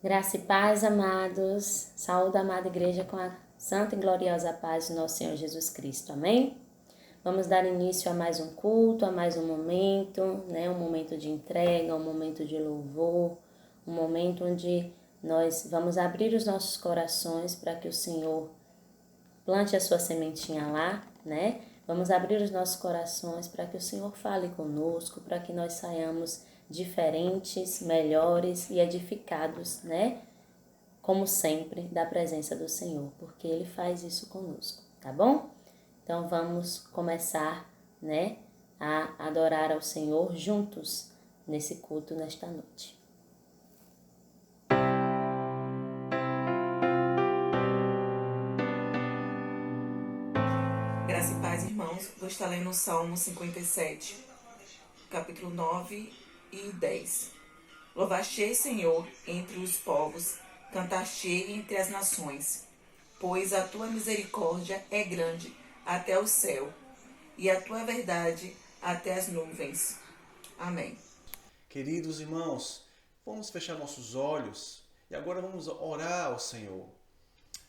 Graça e paz, amados. Saúde, amada igreja, com a santa e gloriosa paz do nosso Senhor Jesus Cristo. Amém? Vamos dar início a mais um culto, a mais um momento, um momento de entrega, um momento de louvor, um momento onde nós vamos abrir os nossos corações para que o Senhor plante a sua sementinha lá, Vamos abrir os nossos corações para que o Senhor fale conosco, para que nós saiamos diferentes, melhores e edificados, Como sempre, da presença do Senhor, porque Ele faz isso conosco, tá bom? Então vamos começar, a adorar ao Senhor juntos nesse culto nesta noite. Graça e paz, irmãos. Vou estar lendo o Salmo 57, capítulo 9 e 10. Louvar-te, Senhor, entre os povos, cantar-te entre as nações, pois a tua misericórdia é grande até o céu, e a tua verdade até as nuvens. Amém. Queridos irmãos, vamos fechar nossos olhos e agora vamos orar ao Senhor.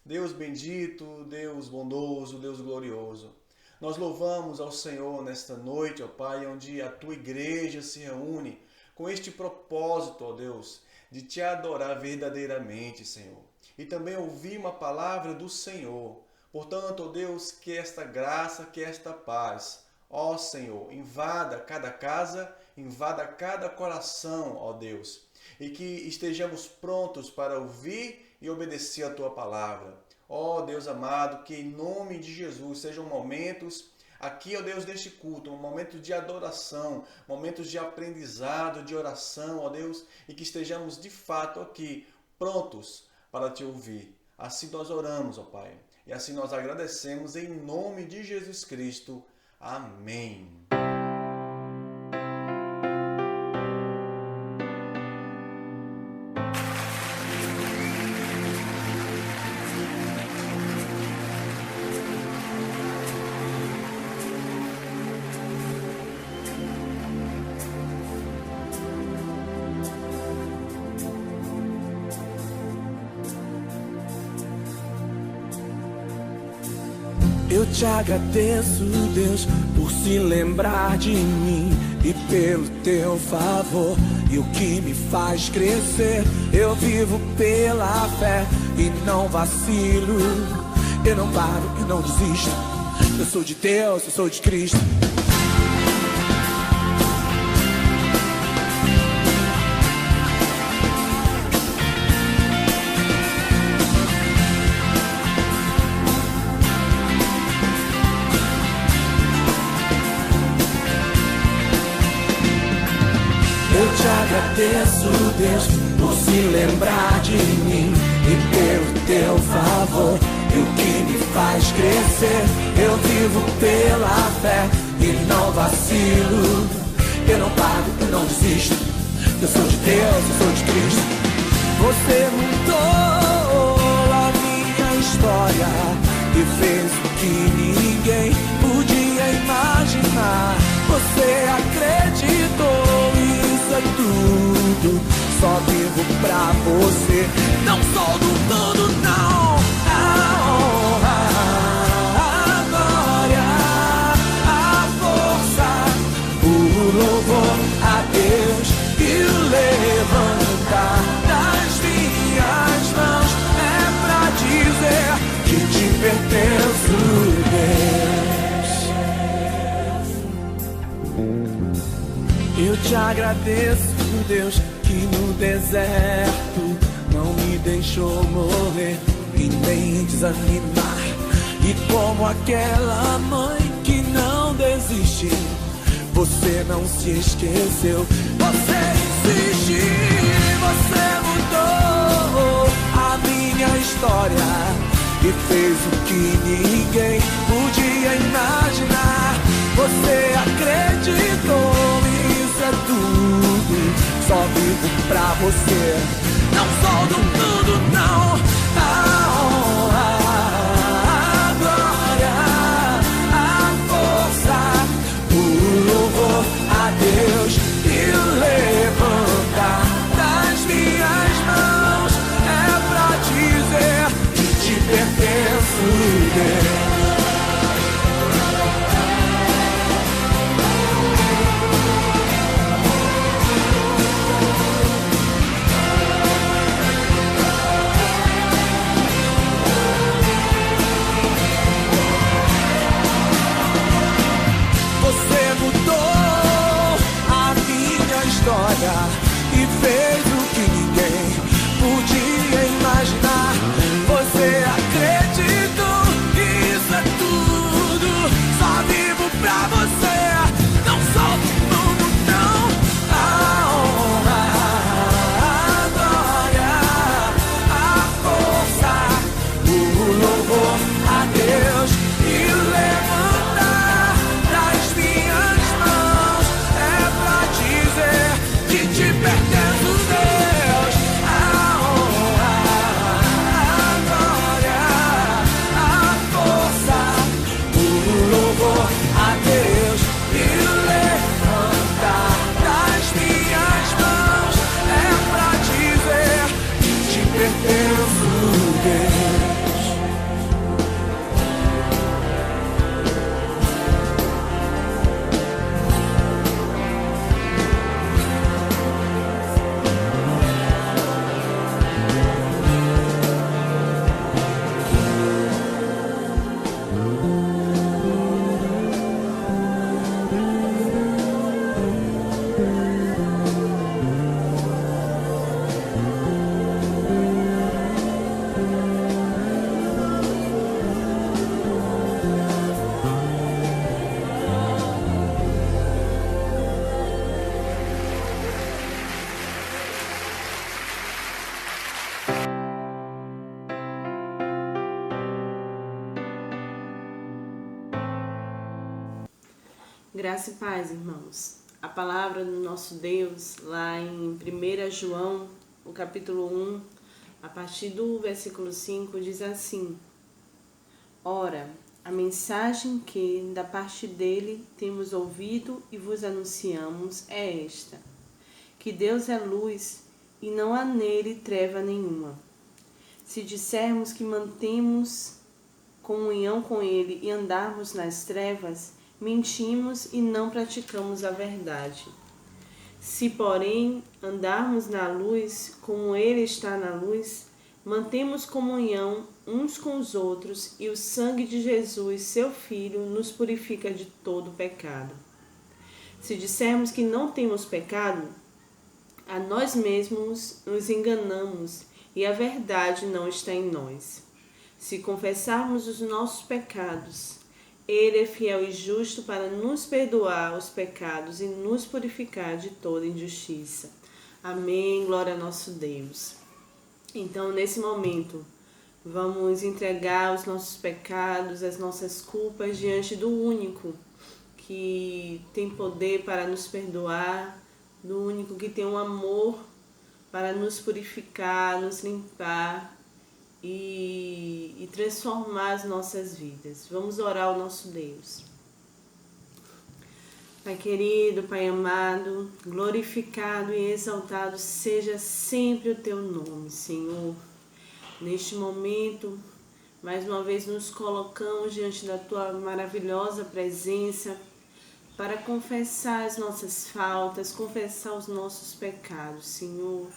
Deus bendito, Deus bondoso, Deus glorioso, nós louvamos ao Senhor nesta noite, ó Pai, onde a tua igreja se reúne com este propósito, ó Deus, de te adorar verdadeiramente, Senhor, e também ouvir uma palavra do Senhor. Portanto, ó Deus, que esta graça, que esta paz, ó Senhor, invada cada casa, invada cada coração, ó Deus, e que estejamos prontos para ouvir e obedecer a tua palavra. Ó Deus amado, que em nome de Jesus sejam momentos aqui, ó Deus, deste culto, momentos de adoração, momentos de aprendizado, de oração, ó Deus, e que estejamos de fato aqui prontos para te ouvir. Assim nós oramos, ó Pai, e assim nós agradecemos em nome de Jesus Cristo. Amém. Eu te agradeço, Deus, por se lembrar de mim e pelo teu favor. E o que me faz crescer, eu vivo pela fé e não vacilo. Eu não paro e não desisto. Eu sou de Deus, eu sou de Cristo. Eu te agradeço, Deus, por se lembrar de mim e pelo teu favor. E o que me faz crescer, eu vivo pela fé e não vacilo. Eu não paro, eu não desisto. Eu sou de Deus, eu sou de Cristo. Você mudou a minha história e fez o que ninguém podia imaginar. Você acreditou, isso é tudo. Só vivo pra você. Não sou do mundo, não. A honra, a glória, a força, o louvor a Deus e o levantar das minhas mãos é pra dizer que te pertenço, Deus. Eu te agradeço, Deus, que no deserto não me deixou morrer e nem desanimar. E como aquela mãe que não desiste, você não se esqueceu. Você insiste, você mudou a minha história e fez o que ninguém podia imaginar. Você acreditou, isso é tudo. Só vivo pra você. Não sou do mundo, não. A honra, a glória, a força, o louvor a Deus e o levantar das minhas mãos Graça e paz, irmãos. A palavra do nosso Deus, lá em 1 João, o capítulo 1, a partir do versículo 5, diz assim: Ora, a mensagem que, da parte dele, temos ouvido e vos anunciamos é esta: que Deus é luz e não há nele treva nenhuma. Se dissermos que mantemos comunhão com ele e andarmos nas trevas, mentimos e não praticamos a verdade. Se, porém, andarmos na luz, como ele está na luz, mantemos comunhão uns com os outros e o sangue de Jesus, seu Filho, nos purifica de todo pecado. Se dissermos que não temos pecado, a nós mesmos nos enganamos e a verdade não está em nós. Se confessarmos os nossos pecados, Ele é fiel e justo para nos perdoar os pecados e nos purificar de toda injustiça. Amém. Glória a nosso Deus. Então, nesse momento, vamos entregar os nossos pecados, as nossas culpas diante do único que tem poder para nos perdoar, do único que tem um amor para nos purificar, nos limpar e transformar as nossas vidas. Vamos orar ao nosso Deus. Pai querido, Pai amado, glorificado e exaltado seja sempre o Teu nome, Senhor. Neste momento, mais uma vez nos colocamos diante da Tua maravilhosa presença para confessar as nossas faltas, confessar os nossos pecados, Senhor.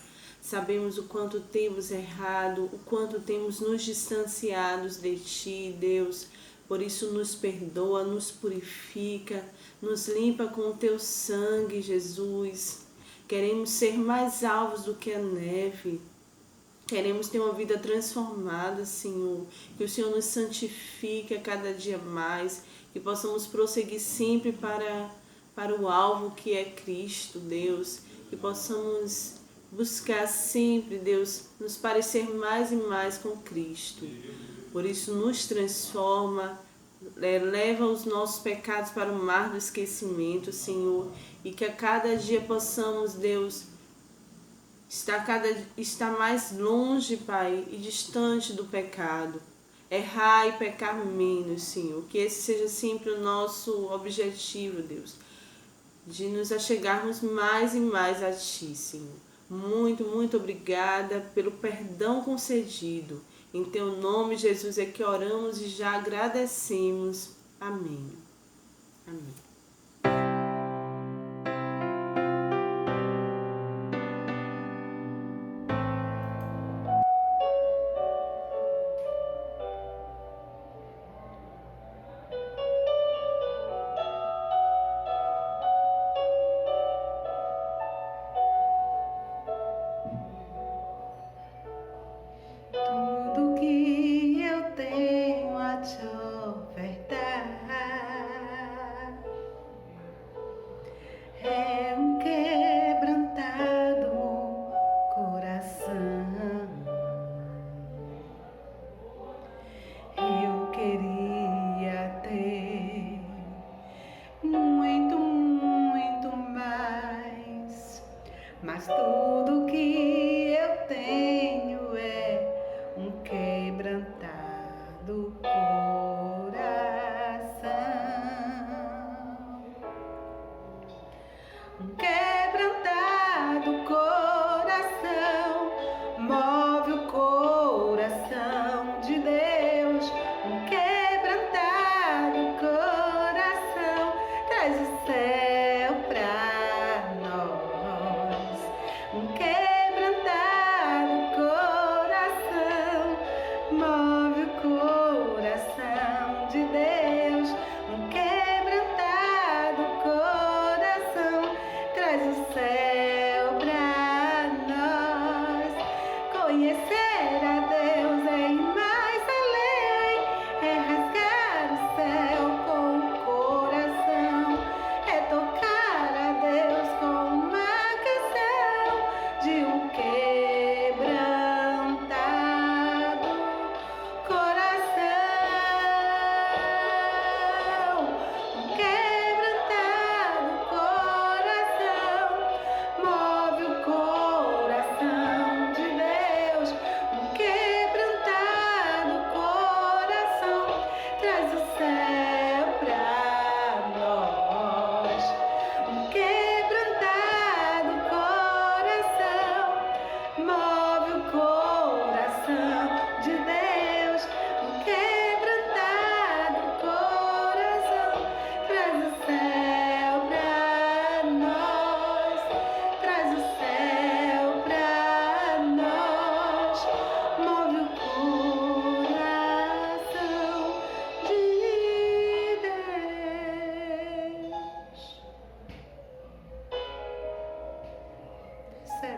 Sabemos o quanto temos errado, o quanto temos nos distanciado de Ti, Deus. Por isso nos perdoa, nos purifica, nos limpa com o Teu sangue, Jesus. Queremos ser mais alvos do que a neve. Queremos ter uma vida transformada, Senhor. Que o Senhor nos santifique a cada dia mais. Que possamos prosseguir sempre para o alvo que é Cristo, Deus. Que possamos buscar sempre, Deus, nos parecer mais e mais com Cristo. Por isso nos transforma, leva os nossos pecados para o mar do esquecimento, Senhor, e que a cada dia possamos, Deus, estar mais longe, Pai, e distante do pecado. Errar e pecar menos, Senhor. Que esse seja sempre o nosso objetivo, Deus, de nos achegarmos mais e mais a Ti, Senhor. Muito, muito obrigada pelo perdão concedido. Em Teu nome, Jesus, é que oramos e já agradecemos. Amém. Amém. Tudo que eu tenho a te ofertar é um quebrantado coração. Eu queria ter muito, muito mais, mas tudo que eu tenho é um quebrantado coração. Um quebrantado coração move o coração de Deus. Um quebrantado coração traz o céu pra nós. Um quebrantado coração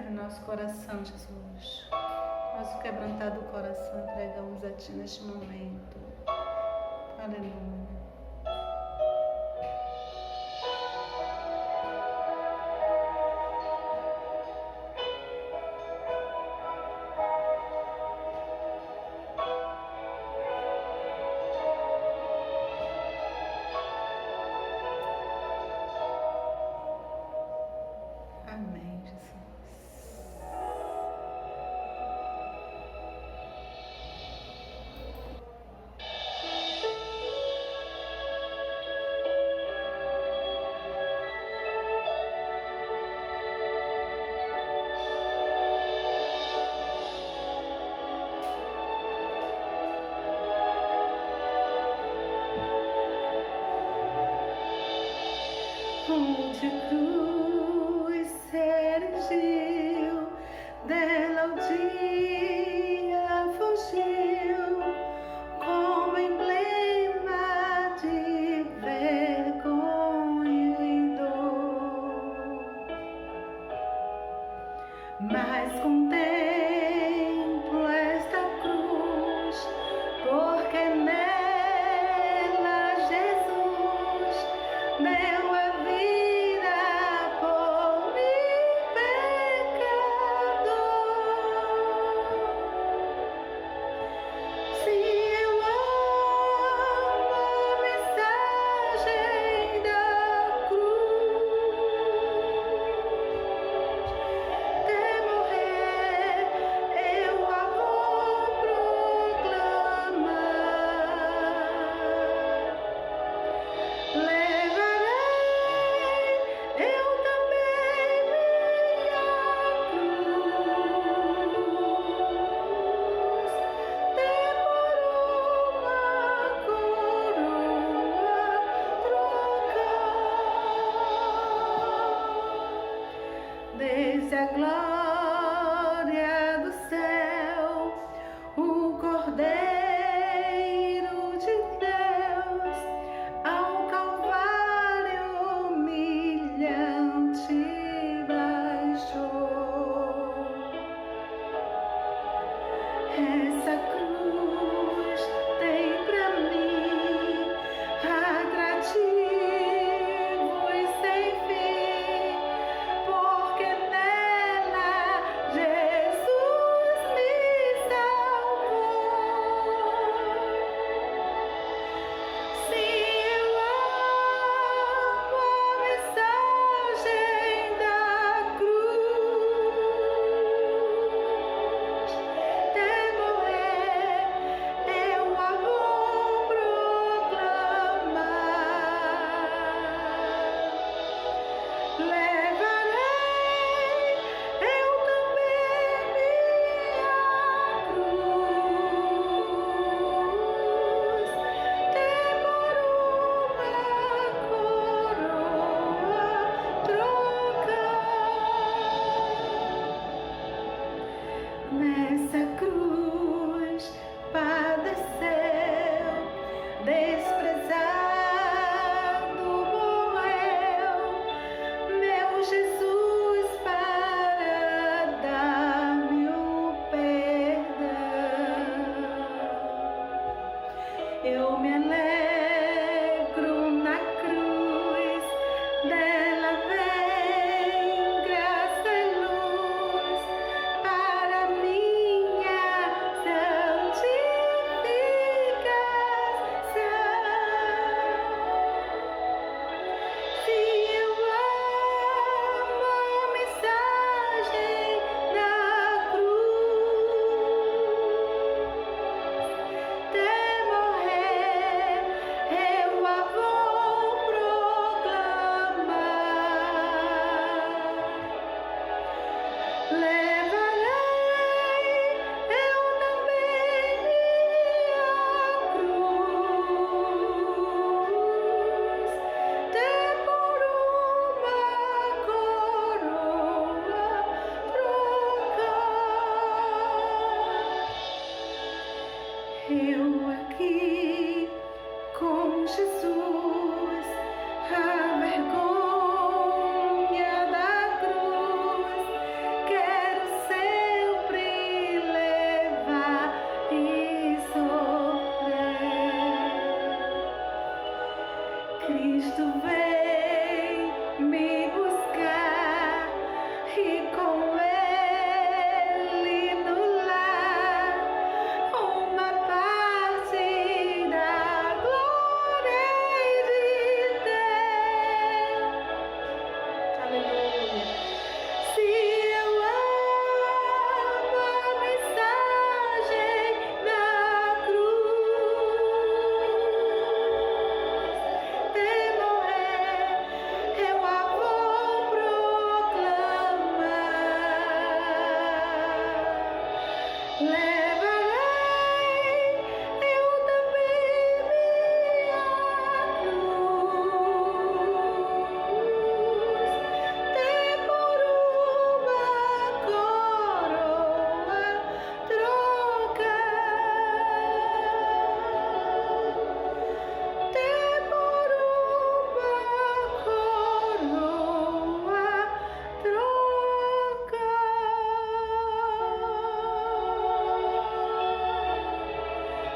Recebe nosso coração, Jesus. Nosso quebrantado coração entregamos a Ti neste momento. Aleluia. Amém, Jesus. Onde cruz se erigiu, dela o dia fugiu, como emblema de vergonha e dor. Mas contemplo esta cruz, porque nela Jesus deu a vida por mim, pecador. Se eu amo a mensagem da cruz, até morrer eu a vou proclamar. Levarei eu também minha cruz, ter por uma coroa trocar. Desde a glória do céu, o Cordeiro de Deus ao Calvário humilhante baixou. Essa cruz tem pra mim atrativo e sem fim, porque nela Jesus me salvou. Se eu amo a mensagem da cruz, até morrer eu a vou proclamar. Levarei eu também minha cruz, ter por uma coroa trocar. Nessa cruz padeceu, desprezado morreu, meu Jesus para dar-me o perdão. Eu me alegro na cruz, dela vem graça e luz para minha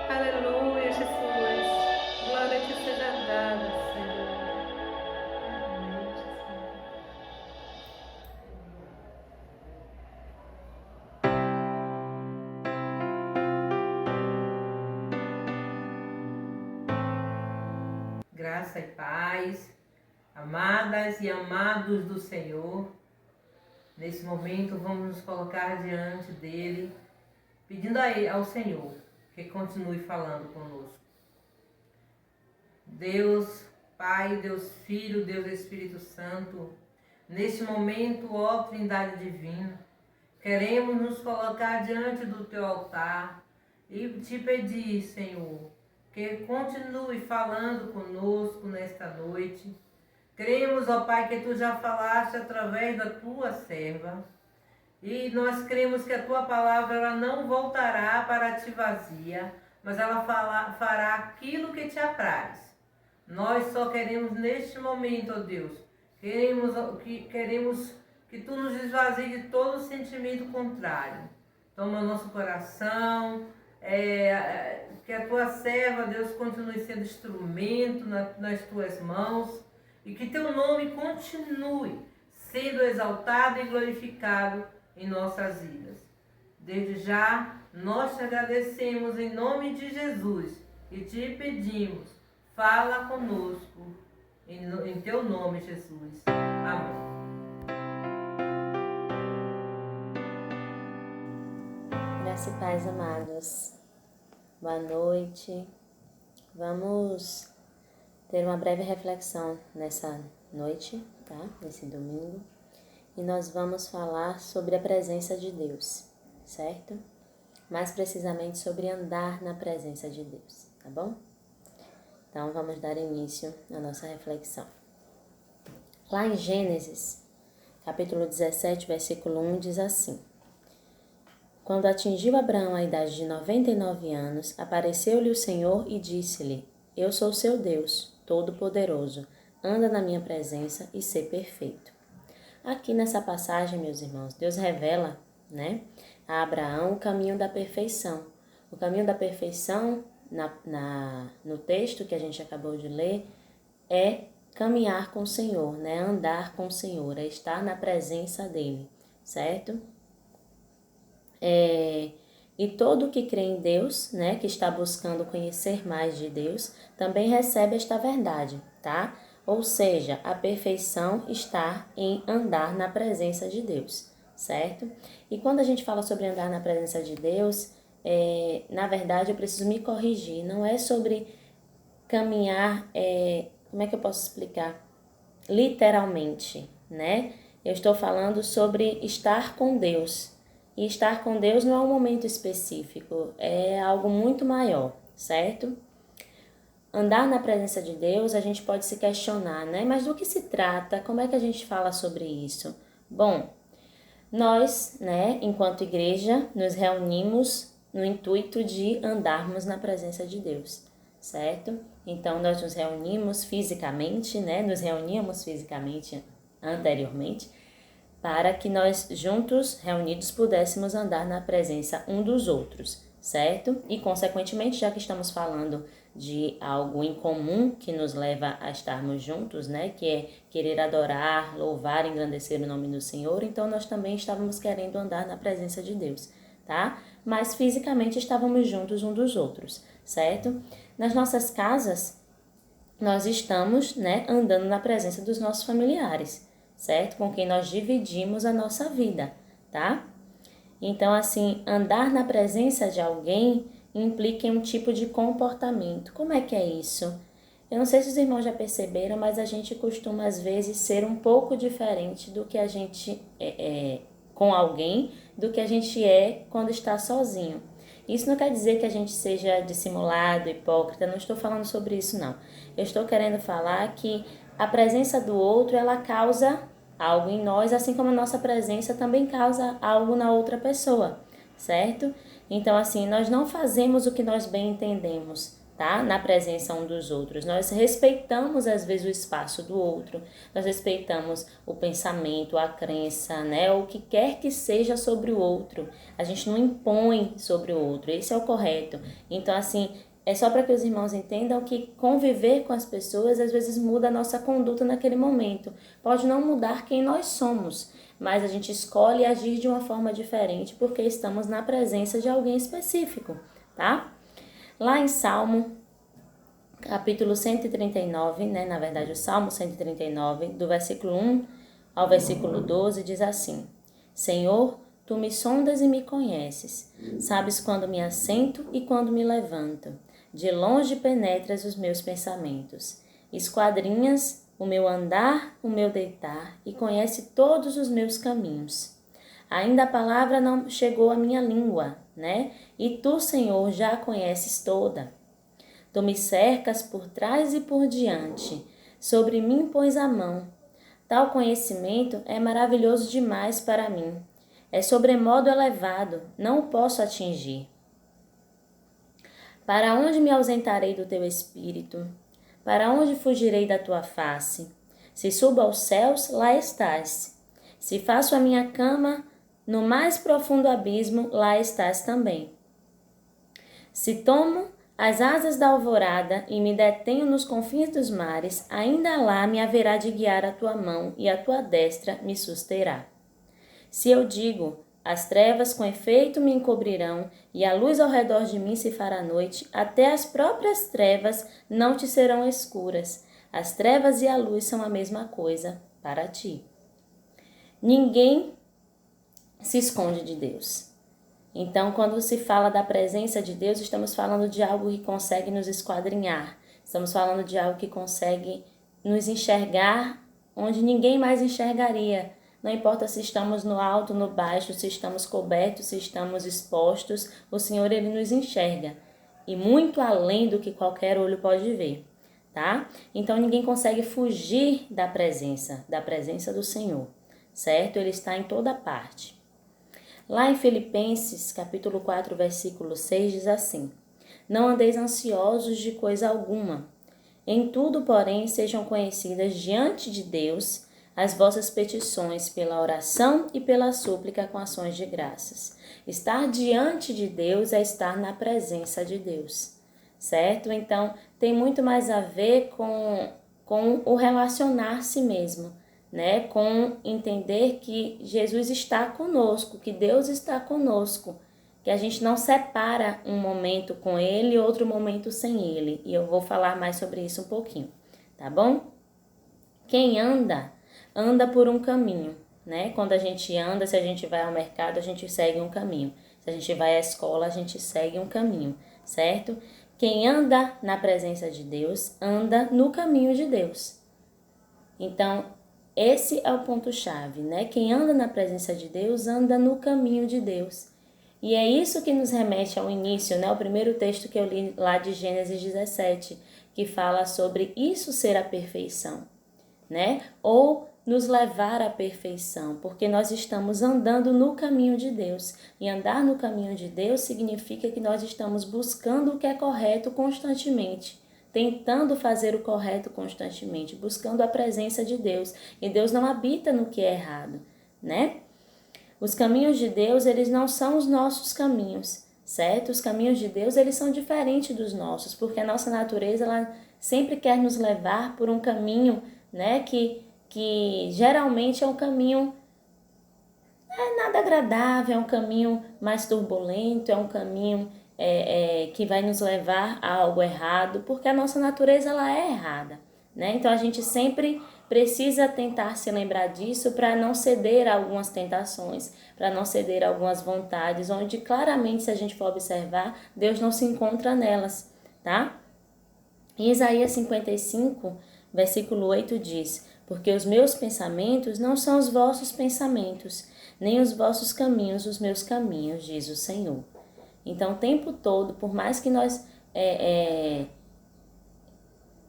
Aleluia, Jesus. Glória te seja dada, Senhor. Amém, Jesus. Graça e paz, amadas e amados do Senhor. Nesse momento vamos nos colocar diante dele, pedindo ao Senhor que continue falando conosco. Deus Pai, Deus Filho, Deus Espírito Santo, neste momento, ó Trindade Divina, queremos nos colocar diante do teu altar e te pedir, Senhor, que continue falando conosco nesta noite. Cremos, ó Pai, que tu já falaste através da tua serva. E nós cremos que a tua palavra ela não voltará para ti vazia, mas ela fará aquilo que te apraz. Nós só queremos neste momento, ó Deus, queremos que tu nos esvazie de todo sentimento contrário. Toma nosso coração, que a tua serva, Deus, continue sendo instrumento nas tuas mãos e que teu nome continue sendo exaltado e glorificado em nossas vidas. Desde já, nós te agradecemos em nome de Jesus e te pedimos, fala conosco, em teu nome, Jesus. Amém. Graça e paz, amados. Boa noite. Vamos ter uma breve reflexão nessa noite, tá? Nesse domingo. E nós vamos falar sobre a presença de Deus, certo? Mais precisamente sobre andar na presença de Deus, tá bom? Então vamos dar início à nossa reflexão. Lá em Gênesis, capítulo 17, versículo 1, diz assim: Quando atingiu Abraão a idade de 99 anos, apareceu-lhe o Senhor e disse-lhe: Eu sou seu Deus, Todo-Poderoso, anda na minha presença e sê perfeito. Aqui nessa passagem, meus irmãos, Deus revela, a Abraão o caminho da perfeição. O caminho da perfeição, no texto que a gente acabou de ler, é caminhar com o Senhor, andar com o Senhor, é estar na presença dele, certo? E todo que crê em Deus, que está buscando conhecer mais de Deus, também recebe esta verdade, tá? Ou seja, a perfeição está em andar na presença de Deus, certo? E quando a gente fala sobre andar na presença de Deus, na verdade eu preciso me corrigir, não é sobre caminhar, como é que eu posso explicar? Literalmente, Eu estou falando sobre estar com Deus. E estar com Deus não é um momento específico, é algo muito maior, certo? Andar na presença de Deus, a gente pode se questionar, Mas do que se trata? Como é que a gente fala sobre isso? Bom, nós, enquanto igreja, nos reunimos no intuito de andarmos na presença de Deus, certo? Então, nós nos reunimos fisicamente, Nos reuníamos fisicamente anteriormente, para que nós juntos, reunidos, pudéssemos andar na presença um dos outros, certo? E, consequentemente, já que estamos falando de algo em comum que nos leva a estarmos juntos, que é querer adorar, louvar, engrandecer o nome do Senhor, então nós também estávamos querendo andar na presença de Deus, tá? Mas fisicamente estávamos juntos um dos outros, certo? Nas nossas casas, nós estamos, andando na presença dos nossos familiares, certo? Com quem nós dividimos a nossa vida, tá? Então, assim, andar na presença de alguém implica em um tipo de comportamento. Como é que é isso? Eu não sei se os irmãos já perceberam, mas a gente costuma, às vezes, ser um pouco diferente do que a gente com alguém do que a gente é quando está sozinho. Isso não quer dizer que a gente seja dissimulado, hipócrita, não estou falando sobre isso não. Eu estou querendo falar que a presença do outro, ela causa algo em nós, assim como a nossa presença também causa algo na outra pessoa, certo? Então, assim, nós não fazemos o que nós bem entendemos, tá? Na presença um dos outros. Nós respeitamos, às vezes, o espaço do outro, nós respeitamos o pensamento, a crença, né? O que quer que seja sobre o outro. A gente não impõe sobre o outro, esse é o correto. Então, assim, é só para que os irmãos entendam que conviver com as pessoas, às vezes, muda a nossa conduta naquele momento. Pode não mudar quem nós somos, mas a gente escolhe agir de uma forma diferente porque estamos na presença de alguém específico, tá? Lá em Salmo, capítulo 139, né? Na verdade, o Salmo 139, do versículo 1 ao versículo 12, diz assim: Senhor, tu me sondas e me conheces. Sabes quando me assento e quando me levanto. De longe penetras os meus pensamentos. Esquadrinhas o meu andar, o meu deitar, e conhece todos os meus caminhos. Ainda a palavra não chegou à minha língua, né? E tu, Senhor, já a conheces toda. Tu me cercas por trás e por diante. Sobre mim pões a mão. Tal conhecimento é maravilhoso demais para mim. É sobremodo elevado, não o posso atingir. Para onde me ausentarei do teu espírito? Para onde fugirei da tua face? Se subo aos céus, lá estás. Se faço a minha cama no mais profundo abismo, lá estás também. Se tomo as asas da alvorada e me detenho nos confins dos mares, ainda lá me haverá de guiar a tua mão e a tua destra me susterá. Se eu digo, as trevas com efeito me encobrirão e a luz ao redor de mim se fará noite, até as próprias trevas não te serão escuras. As trevas e a luz são a mesma coisa para ti. Ninguém se esconde de Deus. Então, quando se fala da presença de Deus, estamos falando de algo que consegue nos esquadrinhar. Estamos falando de algo que consegue nos enxergar onde ninguém mais enxergaria. Não importa se estamos no alto, no baixo, se estamos cobertos, se estamos expostos, o Senhor, Ele nos enxerga. E muito além do que qualquer olho pode ver, tá? Então, ninguém consegue fugir da presença do Senhor, certo? Ele está em toda parte. Lá em Filipenses, capítulo 4, versículo 6, diz assim: Não andeis ansiosos de coisa alguma. Em tudo, porém, sejam conhecidas diante de Deus as vossas petições pela oração e pela súplica com ações de graças. Estar diante de Deus é estar na presença de Deus, certo? Então, tem muito mais a ver com o relacionar-se mesmo, né? Com entender que Jesus está conosco, que Deus está conosco, que a gente não separa um momento com Ele e outro momento sem Ele. E eu vou falar mais sobre isso um pouquinho, tá bom? Quem anda por um caminho, né? Quando a gente anda, se a gente vai ao mercado, a gente segue um caminho. Se a gente vai à escola, a gente segue um caminho, certo? Quem anda na presença de Deus, anda no caminho de Deus. Então, esse é o ponto-chave, né? Quem anda na presença de Deus, anda no caminho de Deus. E é isso que nos remete ao início, né? O primeiro texto que eu li lá de Gênesis 17, que fala sobre isso ser a perfeição, né? Ou nos levar à perfeição, porque nós estamos andando no caminho de Deus. E andar no caminho de Deus significa que nós estamos buscando o que é correto constantemente, tentando fazer o correto constantemente, buscando a presença de Deus. E Deus não habita no que é errado, né? Os caminhos de Deus, eles não são os nossos caminhos, certo? Os caminhos de Deus, eles são diferentes dos nossos, porque a nossa natureza, ela sempre quer nos levar por um caminho, né, que geralmente é um caminho nada agradável, é um caminho mais turbulento, é um caminho que vai nos levar a algo errado, porque a nossa natureza ela é errada, né? Então a gente sempre precisa tentar se lembrar disso para não ceder a algumas tentações, para não ceder a algumas vontades, onde claramente, se a gente for observar, Deus não se encontra nelas, tá? Em Isaías 55, versículo 8 diz: Porque os meus pensamentos não são os vossos pensamentos, nem os vossos caminhos os meus caminhos, diz o Senhor. Então, o tempo todo, por mais que nós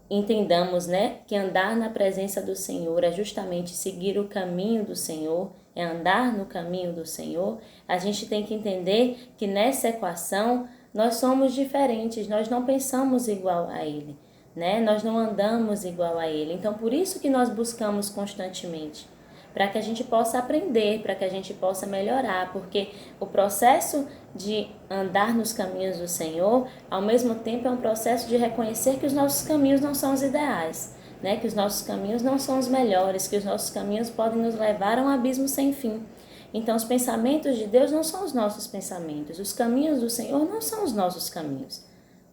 entendamos, né, que andar na presença do Senhor é justamente seguir o caminho do Senhor, é andar no caminho do Senhor, a gente tem que entender que nessa equação nós somos diferentes, nós não pensamos igual a Ele, né? Nós não andamos igual a Ele. Então, por isso que nós buscamos constantemente, para que a gente possa aprender, para que a gente possa melhorar, porque o processo de andar nos caminhos do Senhor, ao mesmo tempo é um processo de reconhecer que os nossos caminhos não são os ideais, né? Que os nossos caminhos não são os melhores, que os nossos caminhos podem nos levar a um abismo sem fim. Então, os pensamentos de Deus não são os nossos pensamentos, os caminhos do Senhor não são os nossos caminhos,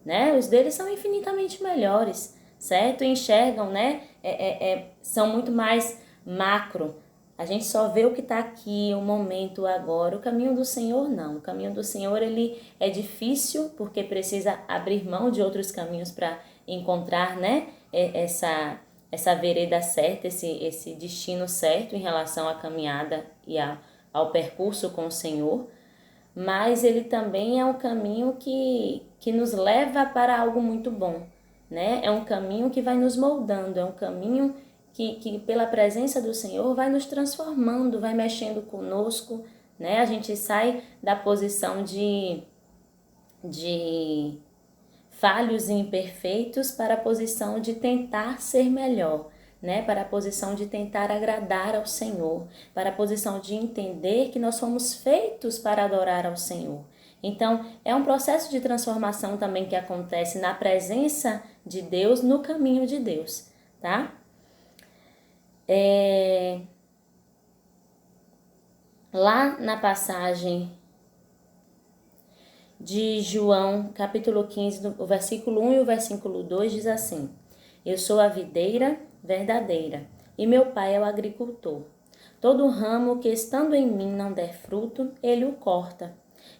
né? Os deles são infinitamente melhores, certo? E enxergam, né? São muito mais macro. A gente só vê o que está aqui, o momento, agora. O caminho do Senhor, não. O caminho do Senhor, ele é difícil, porque precisa abrir mão de outros caminhos para encontrar, né, essa vereda certa, esse destino certo em relação à caminhada e ao percurso com o Senhor. Mas ele também é um caminho que nos leva para algo muito bom, né? É um caminho que vai nos moldando, é um caminho que pela presença do Senhor vai nos transformando, vai mexendo conosco, né? A gente sai da posição de falhos e imperfeitos para a posição de tentar ser melhor, né? Para a posição de tentar agradar ao Senhor, para a posição de entender que nós fomos feitos para adorar ao Senhor. Então, é um processo de transformação também que acontece na presença de Deus, no caminho de Deus, tá? Lá na passagem de João, capítulo 15, o versículo 1 e o versículo 2 diz assim: Eu sou a videira verdadeira, e meu pai é o agricultor. Todo ramo que estando em mim não der fruto, ele o corta,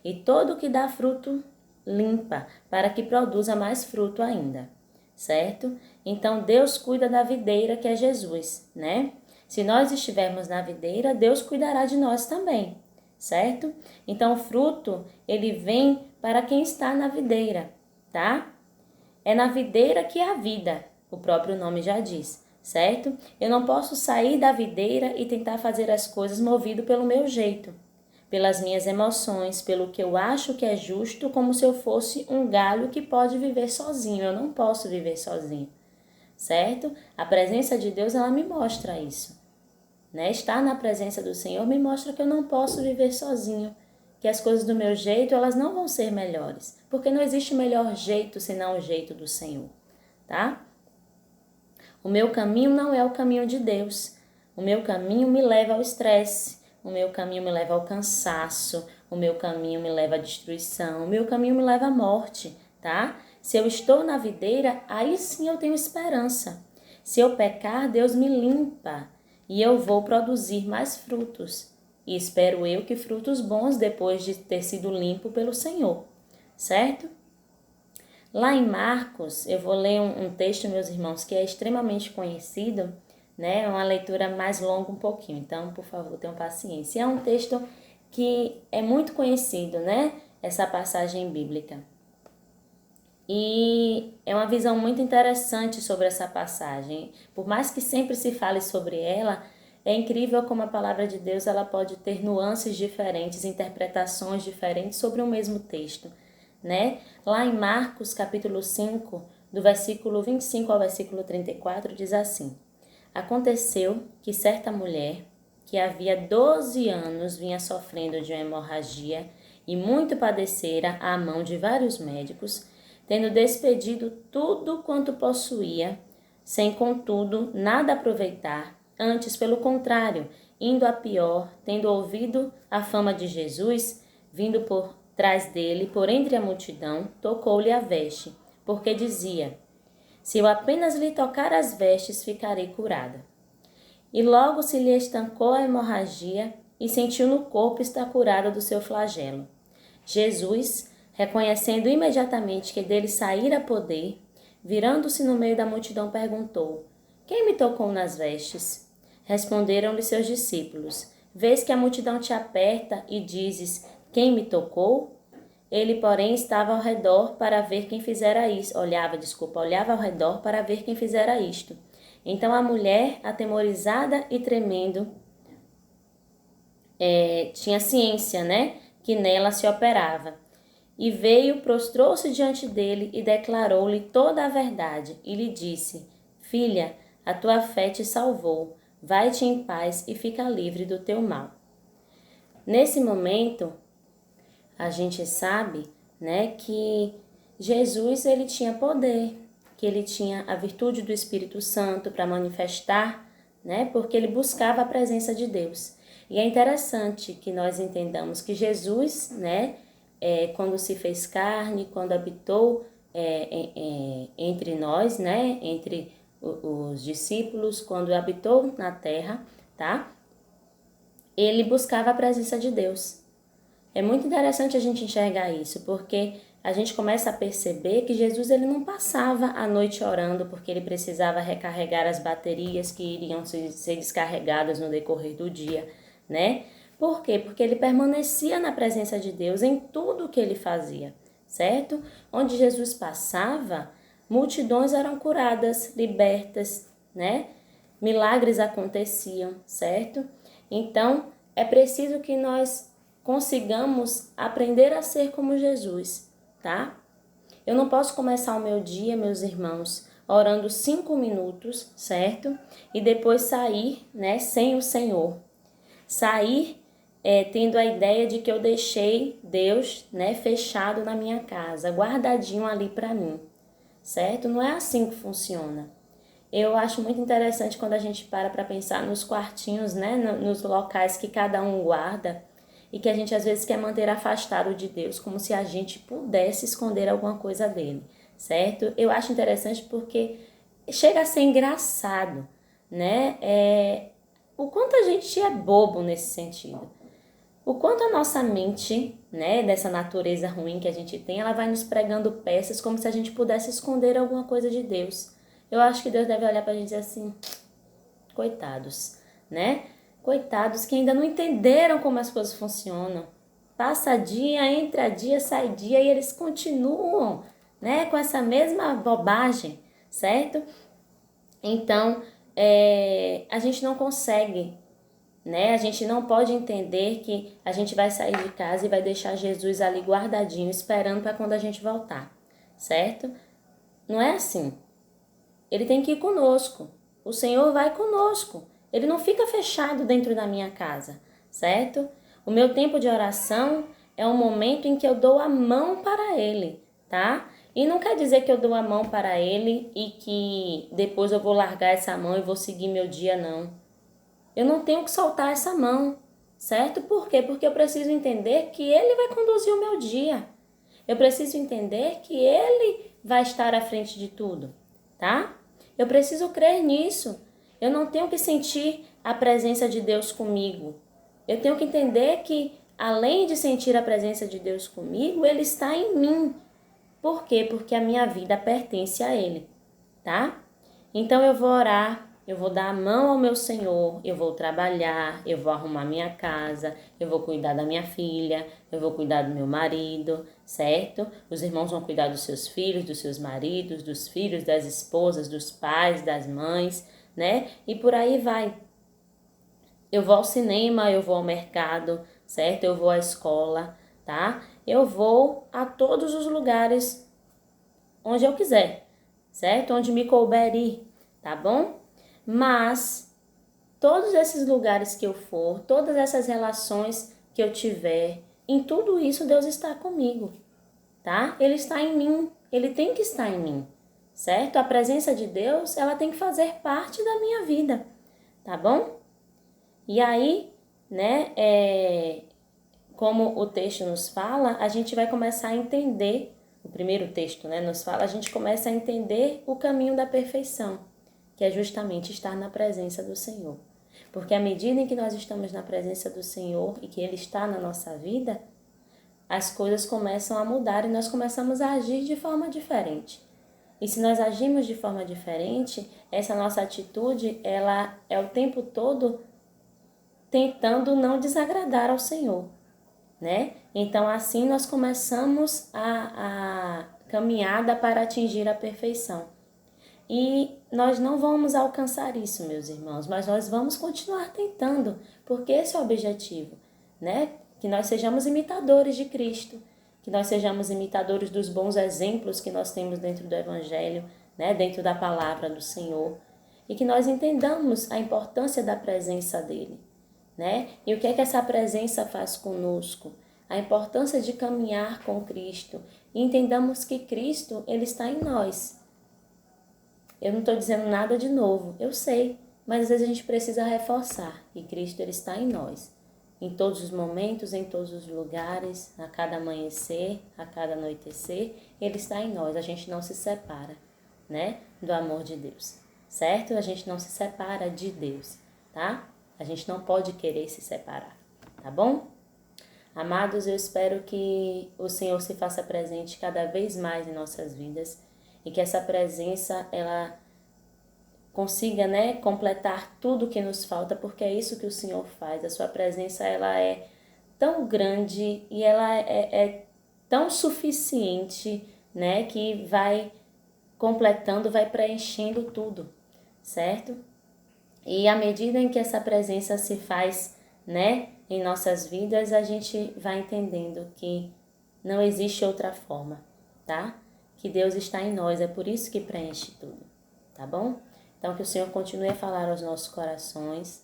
e todo que dá fruto limpa, para que produza mais fruto ainda. Certo? Então, Deus cuida da videira que é Jesus, né? Se nós estivermos na videira, Deus cuidará de nós também, certo? Então, o fruto, ele vem para quem está na videira, tá? É na videira que há vida, o próprio nome já diz, certo? Eu não posso sair da videira e tentar fazer as coisas movido pelo meu jeito, pelas minhas emoções, pelo que eu acho que é justo, como se eu fosse um galho que pode viver sozinho. Eu não posso viver sozinho, certo? A presença de Deus, ela me mostra isso, né? Estar na presença do Senhor me mostra que eu não posso viver sozinho, que as coisas do meu jeito, elas não vão ser melhores, porque não existe melhor jeito senão o jeito do Senhor, tá? O meu caminho não é o caminho de Deus. O meu caminho me leva ao estresse. O meu caminho me leva ao cansaço, o meu caminho me leva à destruição, o meu caminho me leva à morte, tá? Se eu estou na videira, aí sim eu tenho esperança. Se eu pecar, Deus me limpa e eu vou produzir mais frutos. E espero eu que frutos bons depois de ter sido limpo pelo Senhor, certo? Lá em Marcos, eu vou ler um texto, meus irmãos, que é extremamente conhecido, né? É uma leitura mais longa um pouquinho, então, por favor, tenham paciência. É um texto que é muito conhecido, né? Essa passagem bíblica. E é uma visão muito interessante sobre essa passagem. Por mais que sempre se fale sobre ela, é incrível como a palavra de Deus ela pode ter nuances diferentes, interpretações diferentes sobre o mesmo texto, né? Lá em Marcos, capítulo 5, do versículo 25 ao versículo 34, diz assim: Aconteceu que certa mulher, que havia 12 anos vinha sofrendo de uma hemorragia e muito padecera à mão de vários médicos, tendo despedido tudo quanto possuía, sem contudo nada aproveitar, antes pelo contrário, indo a pior, tendo ouvido a fama de Jesus, vindo por trás dele, por entre a multidão, tocou-lhe a veste, porque dizia: Se eu apenas lhe tocar as vestes, ficarei curada. E logo se lhe estancou a hemorragia e sentiu no corpo estar curada do seu flagelo. Jesus, reconhecendo imediatamente que dele saíra poder, virando-se no meio da multidão, perguntou: Quem me tocou nas vestes? Responderam-lhe seus discípulos: Vês que a multidão te aperta e dizes, quem me tocou? Ele, porém, estava ao redor para ver quem fizera isso. Olhava ao redor para ver quem fizera isto. Então a mulher, atemorizada e tremendo, tinha ciência, né, que nela se operava. E veio, prostrou-se diante dele e declarou-lhe toda a verdade. E lhe disse, filha, a tua fé te salvou. Vai-te em paz e fica livre do teu mal. Nesse momento, a gente sabe, né, que Jesus ele tinha poder, que ele tinha a virtude do Espírito Santo para manifestar, né, porque ele buscava a presença de Deus. E é interessante que nós entendamos que Jesus, né, quando se fez carne, quando habitou entre nós, né, entre os discípulos, quando habitou na terra, tá? Ele buscava a presença de Deus. É muito interessante a gente enxergar isso, porque a gente começa a perceber que Jesus ele não passava a noite orando porque ele precisava recarregar as baterias que iriam ser descarregadas no decorrer do dia, né? Por quê? Porque ele permanecia na presença de Deus em tudo o que ele fazia, certo? Onde Jesus passava, multidões eram curadas, libertas, né? Milagres aconteciam, certo? Então, é preciso que nós consigamos aprender a ser como Jesus, tá? Eu não posso começar o meu dia, meus irmãos, orando 5 minutos, certo? E depois sair, né, sem o Senhor. Sair tendo a ideia de que eu deixei Deus, né, fechado na minha casa, guardadinho ali para mim, certo? Não é assim que funciona. Eu acho muito interessante quando a gente para pensar nos quartinhos, né, nos locais que cada um guarda e que a gente às vezes quer manter afastado de Deus, como se a gente pudesse esconder alguma coisa dele, certo? Eu acho interessante porque chega a ser engraçado, né? O quanto a gente é bobo nesse sentido. O quanto a nossa mente, né, dessa natureza ruim que a gente tem, ela vai nos pregando peças como se a gente pudesse esconder alguma coisa de Deus. Eu acho que Deus deve olhar pra gente e dizer assim, coitados, né? Coitados que ainda não entenderam como as coisas funcionam. Passa dia, entra dia, sai dia e eles continuam, né, com essa mesma bobagem, certo? Então, a gente não consegue, né? A gente não pode entender que a gente vai sair de casa e vai deixar Jesus ali guardadinho, esperando para quando a gente voltar, certo? Não é assim. Ele tem que ir conosco. O Senhor vai conosco. Ele não fica fechado dentro da minha casa, certo? O meu tempo de oração é um momento em que eu dou a mão para Ele, tá? E não quer dizer que eu dou a mão para Ele e que depois eu vou largar essa mão e vou seguir meu dia, não. Eu não tenho que soltar essa mão, certo? Por quê? Porque eu preciso entender que Ele vai conduzir o meu dia. Eu preciso entender que Ele vai estar à frente de tudo, tá? Eu preciso crer nisso. Eu não tenho que sentir a presença de Deus comigo. Eu tenho que entender que, além de sentir a presença de Deus comigo, Ele está em mim. Por quê? Porque a minha vida pertence a Ele, tá? Então eu vou orar, eu vou dar a mão ao meu Senhor, eu vou trabalhar, eu vou arrumar minha casa, eu vou cuidar da minha filha, eu vou cuidar do meu marido, certo? Os irmãos vão cuidar dos seus filhos, dos seus maridos, dos filhos, das esposas, dos pais, das mães, né? E por aí vai. Eu vou ao cinema, eu vou ao mercado, certo? Eu vou à escola, tá? Eu vou a todos os lugares onde eu quiser, certo? Onde me couber ir, tá bom? Mas todos esses lugares que eu for, todas essas relações que eu tiver, em tudo isso Deus está comigo, tá? Ele está em mim, Ele tem que estar em mim, certo? A presença de Deus, ela tem que fazer parte da minha vida, tá bom? E aí, né, como o texto nos fala, a gente vai começar a entender, o primeiro texto, né, nos fala, a gente começa a entender o caminho da perfeição, que é justamente estar na presença do Senhor. Porque à medida em que nós estamos na presença do Senhor e que Ele está na nossa vida, as coisas começam a mudar e nós começamos a agir de forma diferente. E se nós agimos de forma diferente, essa nossa atitude, ela é o tempo todo tentando não desagradar ao Senhor, né? Então, assim nós começamos a caminhada para atingir a perfeição. E nós não vamos alcançar isso, meus irmãos, mas nós vamos continuar tentando, porque esse é o objetivo, né? Que nós sejamos imitadores de Cristo, que nós sejamos imitadores dos bons exemplos que nós temos dentro do Evangelho, né? Dentro da palavra do Senhor, e que nós entendamos a importância da presença dele, né? E o que é que essa presença faz conosco? A importância de caminhar com Cristo, e entendamos que Cristo, ele está em nós. Eu não estou dizendo nada de novo, eu sei, mas às vezes a gente precisa reforçar que Cristo, ele está em nós. Em todos os momentos, em todos os lugares, a cada amanhecer, a cada anoitecer, ele está em nós. A gente não se separa, né, do amor de Deus, certo? A gente não se separa de Deus, tá? A gente não pode querer se separar, tá bom? Amados, eu espero que o Senhor se faça presente cada vez mais em nossas vidas e que essa presença, ela consiga, né, completar tudo que nos falta, porque é isso que o Senhor faz. A sua presença, ela é tão grande e ela é tão suficiente, né, que vai completando, vai preenchendo tudo, certo? E à medida em que essa presença se faz, né, em nossas vidas, a gente vai entendendo que não existe outra forma, tá? Que Deus está em nós, é por isso que preenche tudo, tá bom? Então, que o Senhor continue a falar aos nossos corações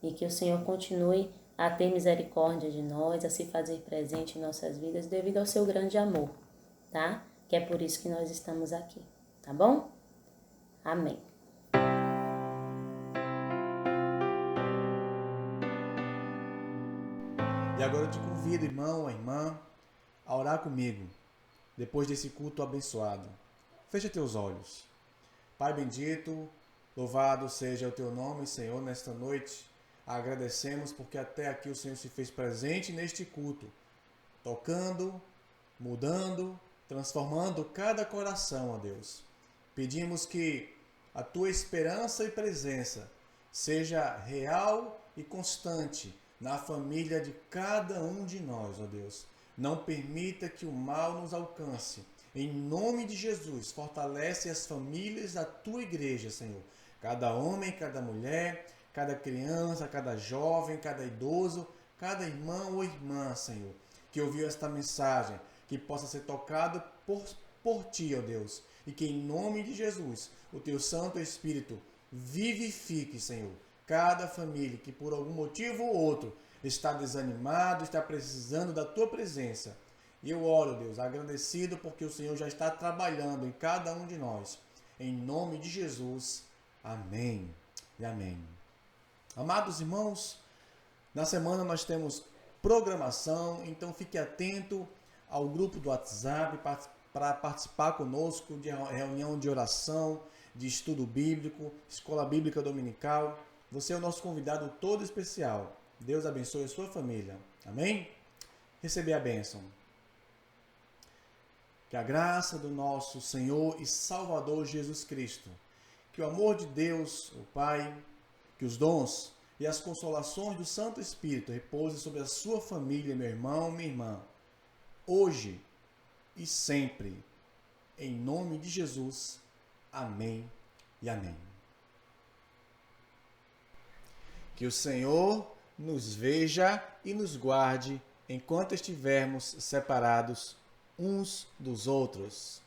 e que o Senhor continue a ter misericórdia de nós, a se fazer presente em nossas vidas devido ao seu grande amor, tá? Que é por isso que nós estamos aqui, tá bom? Amém. E agora eu te convido, irmão, a irmã, a orar comigo, depois desse culto abençoado. Fecha teus olhos. Pai bendito, louvado seja o teu nome, Senhor, nesta noite. Agradecemos porque até aqui o Senhor se fez presente neste culto, tocando, mudando, transformando cada coração, ó Deus. Pedimos que a tua esperança e presença seja real e constante na família de cada um de nós, ó Deus. Não permita que o mal nos alcance. Em nome de Jesus, fortalece as famílias da tua igreja, Senhor. Cada homem, cada mulher, cada criança, cada jovem, cada idoso, cada irmão ou irmã, Senhor, que ouviu esta mensagem, que possa ser tocado por ti, ó Deus. E que em nome de Jesus, o teu Santo Espírito vivifique, Senhor, cada família que por algum motivo ou outro está desanimado, está precisando da tua presença. E eu oro, Deus, agradecido porque o Senhor já está trabalhando em cada um de nós. Em nome de Jesus. Amém e amém. Amados irmãos, na semana nós temos programação, então fique atento ao grupo do WhatsApp para participar conosco de reunião de oração, de estudo bíblico, escola bíblica dominical. Você é o nosso convidado todo especial. Deus abençoe a sua família. Amém? Receber a bênção. Que a graça do nosso Senhor e Salvador Jesus Cristo, que o amor de Deus, o Pai, que os dons e as consolações do Santo Espírito repousem sobre a sua família, meu irmão, minha irmã, hoje e sempre. Em nome de Jesus. Amém e amém. Que o Senhor nos veja e nos guarde enquanto estivermos separados uns dos outros.